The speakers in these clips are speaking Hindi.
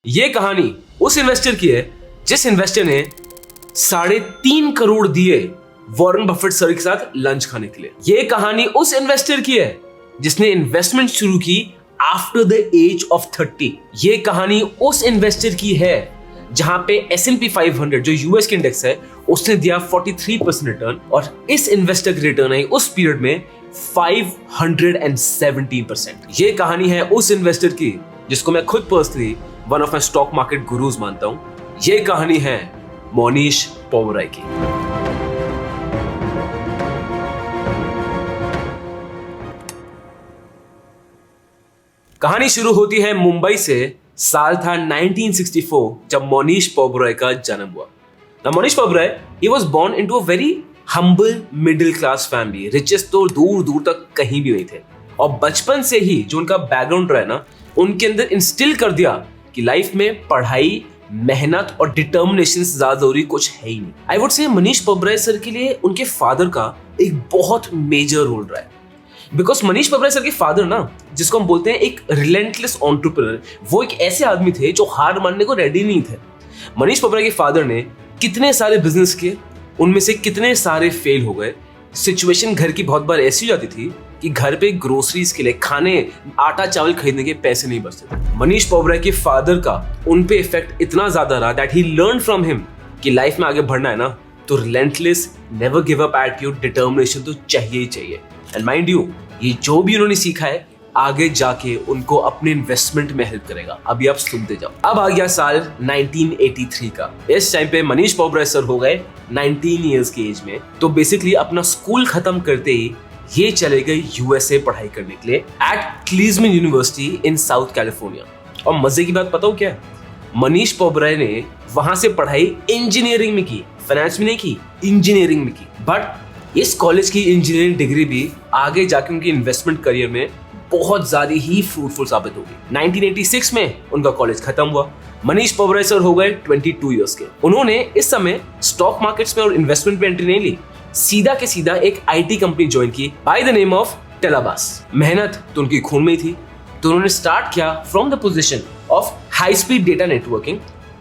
ये कहानी उस इन्वेस्टर की है जिस इन्वेस्टर ने 3.5 करोड़ दिए वॉरेन बफेट सर के साथ लंच खाने के लिए। ये कहानी उस इन्वेस्टर की है जिसने इन्वेस्टमेंट शुरू की आफ्टर द एज ऑफ 30। ये कहानी उस इन्वेस्टर की है जहां पे S&P 500 जो यूएस के इंडेक्स है उसने दिया 43% रिटर्न और इस इन्वेस्टर की रिटर्न आई उस पीरियड में 517%। ये कहानी है उस इन्वेस्टर की जिसको मैं खुद personally one of my stock market gurus मानता हूं। ये कहानी है मोनीश पोबराय की। कहानी शुरू होती है मुंबई से। साल था 1964 जब मोनीश पोबराय का जन्म हुआ। ना मोनीश पोबराय ही was born into a very humble middle class family. Riches तो दूर दूर तक कहीं भी नहीं थे और बचपन से ही जो उनका बैकग्राउंड रहा ना उनके अंदर इंस्टिल कर दिया कि लाइफ में पढ़ाई, मेहनत और डिटर्मिनेशन से ज्यादा जरूरी कुछ है ही नहीं। I would say Manish Pabrai sir के लिए उनके फादर का एक बहुत मेजर रोल रहा है। बिकॉज मनीष पोबराय सर के फादर ना, जिसको हम बोलते हैं एक रिलेंटलेस एंटरप्रेन्योर, वो एक ऐसे आदमी थे जो हार मानने को रेडी नहीं थे। मनीष पोबराय के फादर ने कितने सारे बिजनेस किए, उनमें से कितने सारे फेल हो गए। सिचुएशन घर की बहुत बार ऐसी हो जाती थी कि घर पे ग्रोसरीज के लिए, खाने, आटा चावल खरीदने के पैसे नहीं बचते थे। मनीष पोबराय के फादर का उन पे इफेक्ट इतना ज्यादा रहा that he learn from him कि लाइफ में आगे बढ़ना है ना तो relentless, never give up attitude, determination तो चाहिए ही चाहिए। एंड माइंड यू, ये जो भी उन्होंने सीखा है आगे जाके उनको अपने इन्वेस्टमेंट में हेल्प करेगा। अभी आप सुनते जाओ। अब आ गया साल 1983 का। इस टाइम पे मनीष पोबराय सर हो गए 19 इयर्स की एज में। तो बेसिकली अपना स्कूल खत्म करते ही ये चले गए यूएसए पढ़ाई करने के लिए एट क्लीजमैन यूनिवर्सिटी इन साउथ कैलिफोर्निया। और मजे की बात पता हो क्या है? मनीष पोबराय ने वहां से पढ़ाई इंजीनियरिंग में की, फाइनेंस में नहीं की, इंजीनियरिंग में की। बट इस कॉलेज की इंजीनियरिंग डिग्री भी आगे जाके उनकी इन्वेस्टमेंट करियर में बहुत ज्यादा ही फ्रूटफुल साबित होगी। 1986 में उनका कॉलेज खत्म हुआ। मनीष पोबराय सर हो गए 22 इयर्स के। उन्होंने इस समय स्टॉक मार्केट्स में और इन्वेस्टमेंट में एंट्री नहीं ली, सीधा के सीधा एक आईटी कंपनी ज्वाइन की बाय द नेम ऑफ टेलाबास। मेहनत तो उनकी खून में ही थी, तो उन्होंने स्टार्ट किया from the position of high speed data networking.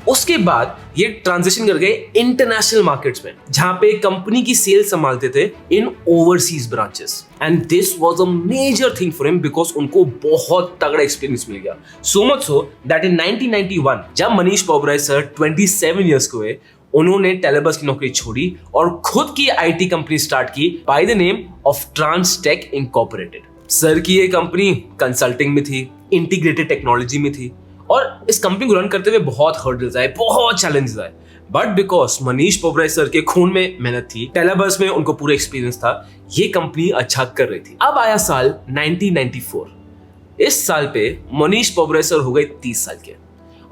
उसके बाद ये ट्रांजिशन कर गए इंटरनेशनल मार्केट्स में, जहां पे कंपनी की सेल संभालते थे in overseas branches. And this was a major thing for him because उनको बहुत तगड़ा एक्सपीरियंस मिल गया। So much so that in 1991 जब मनीष पोबराय सर 27 इयर्स के हुए, उन्होंने टेलाबास की नौकरी छोड़ी और खुद की आईटी कंपनी स्टार्ट की by the name of Transtech incorporated. Sir की ये कंपनी कंसल्टिंग में थी, इंटीग्रेटेड टेक्नोलॉजी में थी और इस कंपनी को रन करते हुए बहुत हर्डल्स आए, बहुत चैलेंजेस आए। But because Manish Pabrai sir के खून में मेहनत थी, टेलाबास में उनको पूरा एक्सपीरियंस था, ये कंपनी अच्छा कर रही थी। अब आया साल 1994। इस साल पे मनीष पोबराय सर हो गए 30 साल के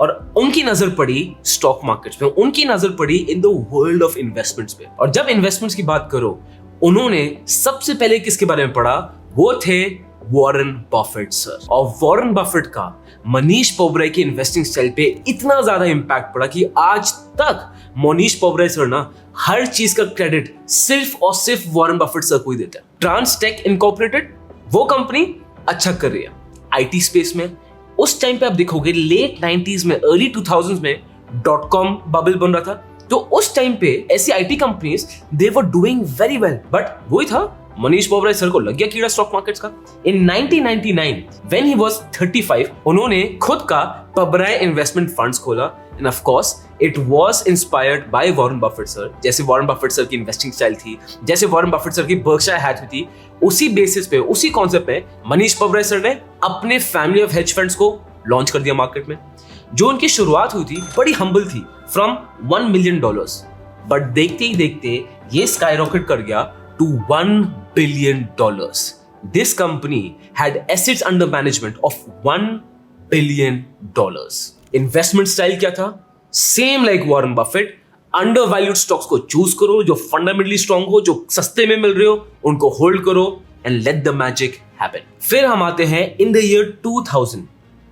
और उनकी नजर पड़ी स्टॉक मार्केट्स पे, उनकी नजर पड़ी in the world of investments पे। और जब इन्वेस्टमेंट्स की बात करो, उन्होंने सबसे पहले किसके बारे में पढ़ा? वो थे वॉरेन बफेट सर। और वॉरेन बफेट का मनीष पोबराय की इन्वेस्टिंग स्टाइल पे इतना ज्यादा इंपैक्ट पड़ा कि आज तक मनीष पोबराय सर ना हर चीज का क्रेडिट सिर्फ और सिर्फ वॉरेन बफेट सर को ही देते हैं। ट्रांसटेक इनकॉर्पोरेटेड वो कंपनी अच्छा कर रही है आईटी स्पेस में। उस टाइम पे आप देखोगे लेट 90s में, अर्ली 2000s में .com बबल बन रहा था, तो उस टाइम पे ऐसी IT companies they were doing very well. But वही था, मनीष पोबराय सर को लग गया कीड़ा स्टॉक मार्केट्स का। इन 1999 व्हेन ही वाज 35 उन्होंने खुद का पोबराय इन्वेस्टमेंट फंड्स खोला। End of course it was inspired by Warren Buffett sir. जैसे वॉरेन बफेट सर की इन्वेस्टिंग स्टाइल थी, जैसे वॉरेन बफेट सर की बर्कशायर हैथवे थी, उसी बेसिस पे, उसी कॉन्सेप्ट पे मनीष पोबराय सर ने अपने फैमिली ऑफ हेज फंड्स को लॉन्च कर दिया मार्केट में। जो उनकी शुरुआत हुई थी बड़ी हम्बल थी, फ्रॉम $1 मिलियन। बट देखते ही देखते ये स्काईरॉकेट कर गया to $1 billion. This company had assets under management of $1 billion. Investment style क्या था? Same like Warren Buffett. Undervalued stocks को choose करो, जो fundamentally strong हो, जो सस्ते में मिल रहे हो, उनको hold करो and let the magic happen. फिर हम आते हैं in the year 2000.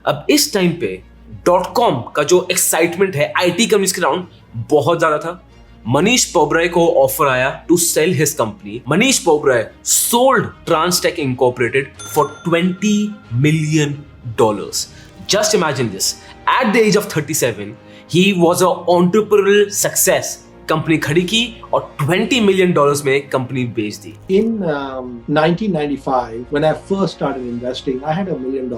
अब इस टाइम पे .com का जो एक्साइटमेंट है आईटी कंपनीज के राउंड बहुत ज्यादा था। मनीष पोबराय को ऑफर आया to sell his company. Mohnish Pabrai sold Transtech incorporated for $20 million. Just imagine this, At the age of 37, he was an entrepreneurial success. Company खड़ी की और $20 million में कंपनी बेच दी. In 1995, when I first started investing, I had $1 million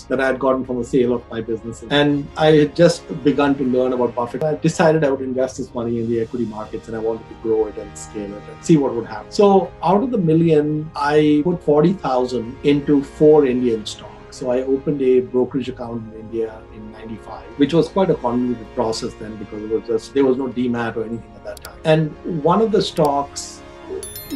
that I had gotten from a sale of my businesses. And I had just begun to learn about Buffett. I decided I would invest this money in the equity markets and I wanted to grow it and scale it and see what would happen. So out of the million, I put 40,000 into 4 Indian stocks. So I opened a brokerage account in India in 95, which was quite a convoluted process then because there was no demat or anything at that time. And one of the stocks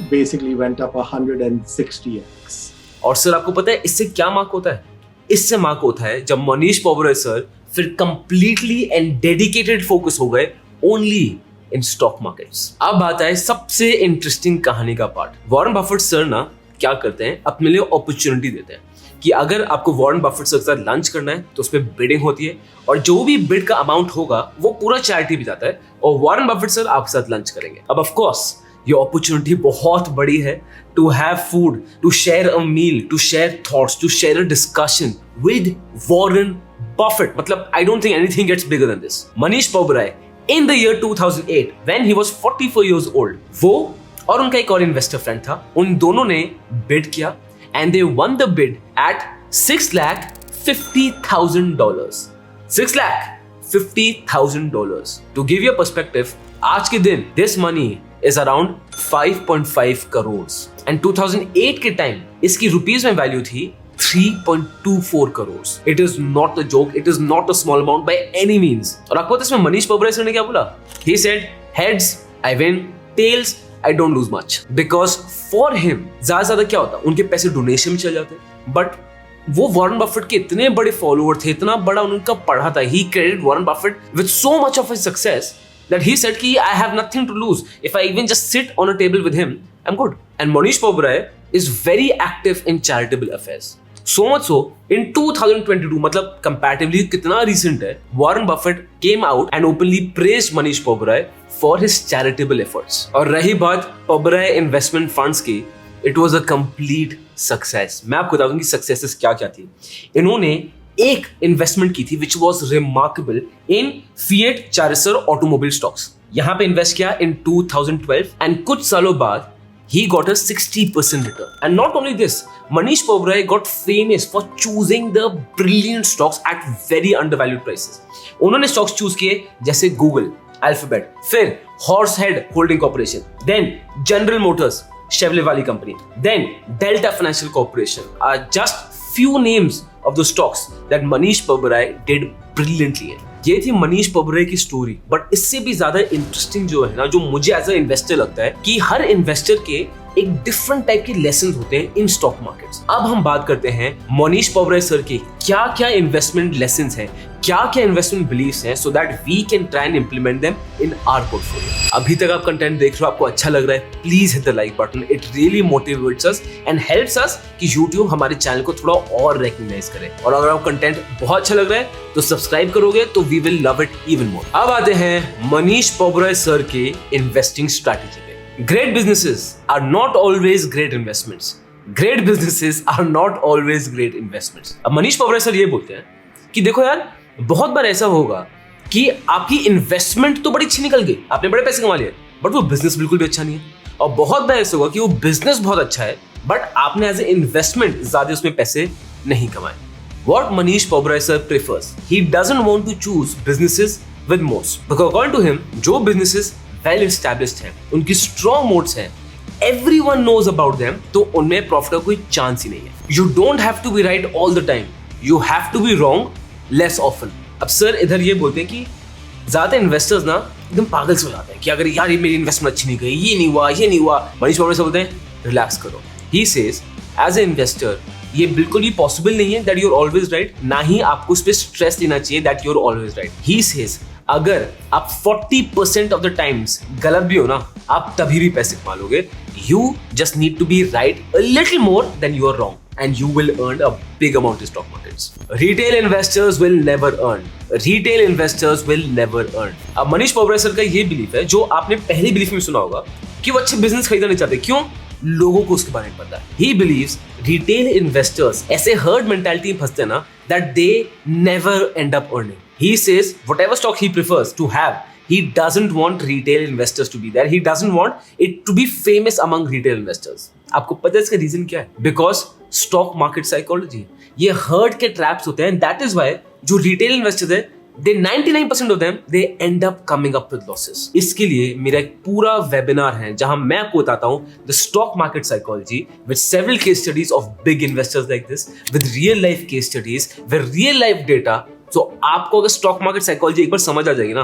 basically went up 160x. और सर आपको पता है इससे क्या मार्क होता है? इससे मार्क होता है जब मनीष पोबराय सर फिर कंप्लीटली एंड डेडिकेटेड फोकस हो गए ओनली इन स्टॉक मार्केट्स. अब आता है सबसे इंटरेस्टिंग कहानी का पार्ट. वॉरेन बफेट सर ना क्या करते हैं, अपने लिए अपॉर्चुनिटी देते हैं कि अगर आपको वॉरेन बफेट सर के साथ लंच करना है तो उसमें बिडिंग होती है और जो भी बिड का अमाउंट होगा वो पूरा चैरिटी भी जाता है और वॉरेन बफेट सर आपके साथ लंच करेंगे. अब ऑफ कोर्स ये अपॉर्चुनिटी बहुत बड़ी है to have food, to share a meal, to share thoughts, to share a discussion with Warren Buffett. मतलब I don't think anything gets bigger than this. Mohnish Pabrai in the year 2008 when he was 44 years old, वो और उनका एक और इन्वेस्टर फ्रेंड था, उन दोनों ने बिड किया and they won the bid at $650,000. $650,000. To give you a perspective, आज के दिन this money is around 5.5 crores. And 2008 के टाइम इसकी रुपीस में वैल्यू थी 3.24 crores. It is not a joke. It is not a small amount by any means. और आपको पता है इसमें मनीष पोबराय सर ने क्या बोला? He said, heads, I win. Tails, I don't lose much. Because for him, ज्यादा क्या होता, उनके पैसे डोनेशन में चले जाते. बट वो वॉरेन बफेट के इतने बड़े फॉलोअर थे, इतना बड़ा उनका पढ़ा था. He credited Warren Buffett with so much of his success that he said कि I have nothing to lose. If I even just sit on a table with him, I'm good. And Manish Pobrai is very active in charitable affairs. So much so, in 2022, मतलब comparatively कितना recent है, Warren Buffett came out and openly praised Manish Pobrai for his charitable efforts. और रही बात Pobrai investment funds की, it was a complete success. मैं आपको बता दूं कि successes क्या-क्या थी. इन्होंने एक इन्वेस्टमेंट की थी which was remarkable in Fiat Chrysler automobile stocks. यहाँ पे इन्वेस्ट किया in 2012 and कुछ सालों बाद he got a 60% return. And not only this, Manish Pobrai got famous for choosing the brilliant stocks at very undervalued prices. उन्होंने stocks choose किए जैसे Google, Alphabet, फिर Horsehead Holding Corporation, then General Motors, Chevrolet वाली company, then Delta Financial Corporation are just few names of the stocks that Manish Pobrai did brilliantly. ये थी मनीष पोबराय की स्टोरी. बट इससे भी ज्यादा इंटरेस्टिंग जो है ना, जो मुझे एज अ इन्वेस्टर लगता है कि हर इन्वेस्टर के एक डिफरेंट टाइप के लेसन होते हैं इन स्टॉक मार्केट्स. अब हम बात करते हैं मनीष पोबराय सर के क्या क्या इन्वेस्टमेंट लेसन हैं, क्या क्या इन्वेस्टमेंट बिलीव्स हैं, so that we can try and implement them in our portfolio. अभी तक आप कंटेंट देख रहे हो, आपको अच्छा लग रहा है, please hit the like button. It really motivates us and helps us कि YouTube हमारे चैनल को थोड़ा और रिकॉग्नाइज करे. और अगर आपको कंटेंट बहुत अच्छा लग रहा है तो सब्सक्राइब करोगे तो we will love it even more. अब आते हैं मनीष पोबराय सर के इन्वेस्टिंग स्ट्रैटेजी पे. Great businesses are not always great investments. Great businesses are not always great investments. अब मनीष पोबराय सर ये बोलते हैं कि देखो यार, बहुत बार ऐसा होगा कि आपकी इन्वेस्टमेंट तो बड़ी अच्छी निकल गई, आपने बड़े पैसे कमा लिए, बट वो बिजनेस बिल्कुल भी अच्छा नहीं है. और बहुत बार ऐसा होगा कि वो बिजनेस बहुत अच्छा है बट आपने एज ए इन्वेस्टमेंट ज्यादा उसमें पैसे नहीं कमाए. What Manish Pobrai sir prefers, he doesn't want to choose businesses with moats. Because according to him, जो businesses well established हैं, उनकी strong moats हैं, everyone knows about them, तो उनमें प्रॉफिट का कोई चांस ही नहीं है. You don't have to be right all the time. You have to be wrong less often. अब सर इधर ये बोलते हैं कि ज्यादा इन्वेस्टर्स ना एकदम पागल से हो जाते हैं कि अगर यार ये मेरी इन्वेस्टमेंट अच्छी नहीं गई, ये नहीं हुआ, ये नहीं हुआ. मनीष पोबराय से बोलते हैं रिलैक्स करो. He says as an investor ये बिल्कुल भी पॉसिबल नहीं है that you are always right, ना ही आपको उस पर स्ट्रेस लेना चाहिए that you are always right. He says अगर आप 40% ऑफ द टाइम्स गलत भी हो ना, आप तभी भी पैसे कमा लोगे. You just need to be right a little more than you are wrong and you will earn a big amount in stock markets. Retail investors will never earn. Retail investors will never earn. अब मनीष पोबराय सर का ये बिलीफ है जो आपने पहली बिलीफ में सुना होगा कि वो अच्छे बिजनेस खरीदना नहीं चाहते. क्यों? लोगों को उसके बारे में पता है. He believes retail investors ऐसे herd mentality में फंसते हैं ना that they never end up earning. He says whatever stock he prefers to have, he doesn't want retail investors to be there. He doesn't want it to be famous among retail investors. आपको पता है इसका रीजन क्या है? Because stock market psychology. ये हर्ड के ट्रैप्स होते हैं, that is why जो रिटेल इन्वेस्टर्स है, they 99% of them they end up coming up with losses. इसके लिए मेरा एक पूरा वेबिनार है जहां मैं आपको बताता हूं the stock market psychology with several case studies of big investors like this, with real life case studies, with real life data. So आपको अगर स्टॉक मार्केट साइकोलॉजी एक बार समझ आ जाएगी ना,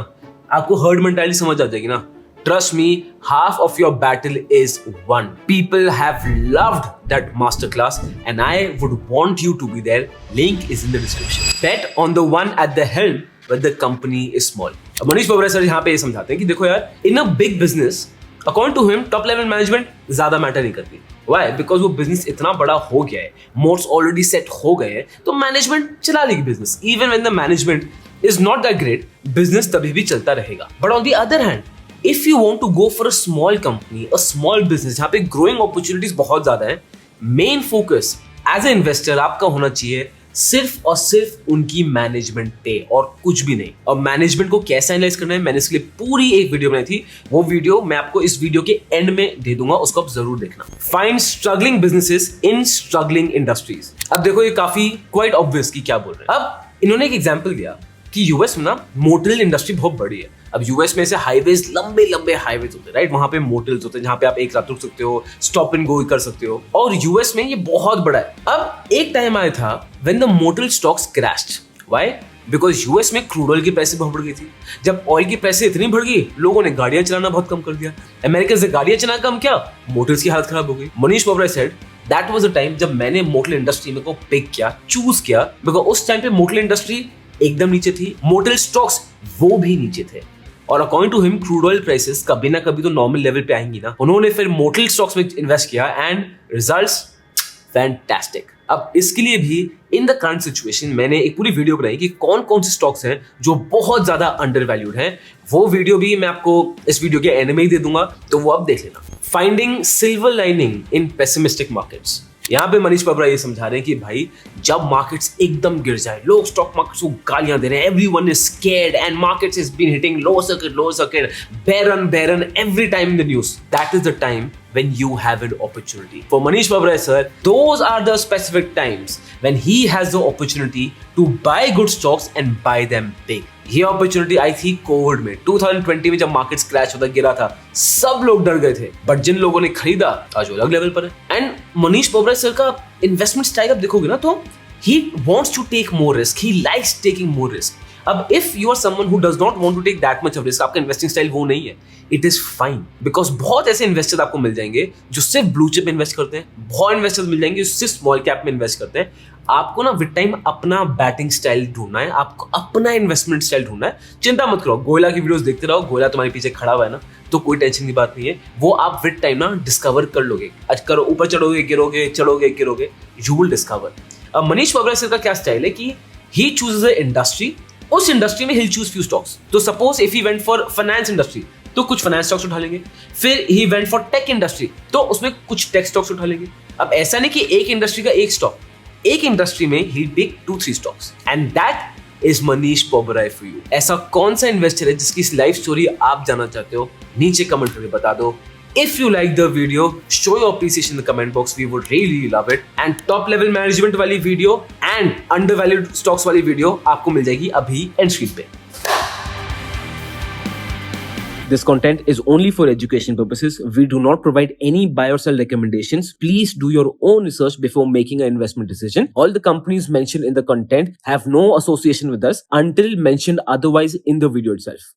आपको हर्ड मेंटालिटी समझ आ जाएगी ना, trust me, half of your battle is won. People have loved that masterclass and I would want you to be there. Link is in the description. Bet on the one at the helm when the company is small. अब मनीष पबरा सर यहाँ पे ये समझाते हैं कि देखो यार, in a big business, according to him, top level management ज्यादा मैटर नहीं करती. Why? Because वो बिजनेस इतना बड़ा हो गया है, मोड्स ऑलरेडी सेट हो गए हैं, तो मैनेजमेंट चला लेगी business. Even when the management is not that great, business तभी भी चलता रहेगा. But on the other hand, if you want to go for a small company, a small business जहां पे ग्रोइंग अपॉर्चुनिटीज बहुत ज्यादा है, main focus as a investor आपका होना चाहिए सिर्फ और सिर्फ उनकी मैनेजमेंट पे और कुछ भी नहीं. और मैनेजमेंट को कैसे एनालाइज करना है, मैंने इसके लिए पूरी एक वीडियो बनाई थी. वो वीडियो मैं आपको इस वीडियो के एंड में दे दूंगा, उसको आप जरूर देखना. फाइंड स्ट्रगलिंग बिजनेसेस इन स्ट्रगलिंग इंडस्ट्रीज. अब देखो ये काफी क्वाइट ऑब्वियस कि क्या बोल रहे हैं. अब इन्होंने एक एग्जांपल दिया कि यूएस में ना मोटल इंडस्ट्री बहुत बड़ी है. अब यूएस में से हाईवेज, लंबे लंबे हाईवेज होते हैं, राइट? वहां पे मोटल्स होते हैं जहां पे आप एक रात रुक सकते हो, स्टॉप एंड गो कर सकते हो, और यूएस में ये बहुत बड़ा है. अब एक टाइम आया था when the metal stocks crashed. Why? Because US में क्रूड ऑयल की प्राइस बहुत बढ़ गई थी. जब ऑयल की प्राइस इतनी बढ़ गई, लोगों ने गाड़ियां चलाना बहुत कम कर दिया. अमेरिका से गाड़ियां चलाना कम, क्या मोटर्स की हालत खराब हो गई. Manish Pabra said that was the time जब मैंने मोटल इंडस्ट्री में को पिक किया, चूज किया, बिकॉज उस टाइम पे मोटल इंडस्ट्री एकदम नीचे थी, मोटल स्टॉक्स वो भी नीचे थे. और according to him, crude oil prices कभी ना कभी तो नॉर्मल लेवल पे आएंगी ना. उन्होंने फिर मोटल स्टॉक्स में इन्वेस्ट किया एंड रिजल्ट्स फैंटास्टिक. अब इसके लिए भी इन द करंट सिचुएशन मैंने एक पूरी वीडियो बनाई कि कौन कौन से स्टॉक्स हैं जो बहुत ज्यादा अंडर वैल्यूड हैं. वो वीडियो भी मैं आपको इस वीडियो के एंड में ही दे दूंगा, तो वो आप देख लेना. Finding silver lining in pessimistic markets. यहाँ पे मनीष पबरा ये समझा रहे हैं कि भाई जब मार्केट्स एकदम गिर जाए, लोग स्टॉक मार्केट्स को गालियां दे रहे हैं, everyone is scared and markets is been hitting low circuit, bear run every time in the news, that is the time when you have an opportunity. For Manish Pabra sir, those are the specific times when he has the opportunity to buy good stocks and buy them big. ये opportunity आई थी कोविड में, 2020 में जब मार्केट्स क्रैश होता गिरा था, सब लोग डर गए थे, बट जिन लोगों ने खरीदा आज वो अलग लेवल पर है. एंड मनीष पबरा सर का इन्वेस्टमेंट स्टाइल आप देखोगे ना, तो he wants to take more risk, he likes taking more risk. अब if you are someone who does not want to take that much of risk, आपका इन्वेस्टिंग स्टाइल वो नहीं है, इट इज फाइन. बिकॉज बहुत ऐसे इन्वेस्टर्स आपको मिल जाएंगे जो सिर्फ ब्लू चिप इन्वेस्ट करते हैं, बहुत इन्वेस्टर्स मिल जाएंगे जो सिर्फ स्मॉल कैप में इन्वेस्ट करते हैं. आपको ना विद टाइम अपना बैटिंग स्टाइल ढूंढना है, आपको अपना इन्वेस्टमेंट स्टाइल ढूंढना है. चिंता मत करो, गोयला की वीडियोस देखते रहो, गोयला तुम्हारे पीछे खड़ा हुआ है ना, तो कोई टेंशन की बात नहीं है. वो आप विद टाइम ना डिस्कवर कर लोगे. आज करो, ऊपर चढ़ोगे गिरोगे, चढ़ोगे गिरोगे, यू विल डिस्कवर. अब मनीष पबरा सर का क्या स्टाइल है कि ही चूजेस अ इंडस्ट्री, उस इंडस्ट्री में he'll choose few stocks. तो suppose if he went for finance industry, तो कुछ फाइनेंस स्टॉक्स उठा लेंगे. फिर he went for tech industry, तो उसमें कुछ टेक स्टॉक्स उठा लेंगे. अब ऐसा नहीं कि एक इंडस्ट्री का एक स्टॉक, एक इंडस्ट्री में he'll pick 2-3 stocks, and that is Manish Pabra for you. ऐसा कौन सा इन्वेस्टर है जिसकी लाइफ स्टोरी आप जानना चाहते हो, नीचे कमेंट करके बता दो. If you like the video, show your appreciation in the comment box. We would really love it. And top level management वाली वीडियो and undervalued stocks वाली वीडियो आपको मिल जाएगी अभी end screen पे. This content is only for education purposes. We do not provide any buy or sell recommendations. Please do your own research before making an investment decision. All the companies mentioned in the content have no association with us until mentioned otherwise in the video itself.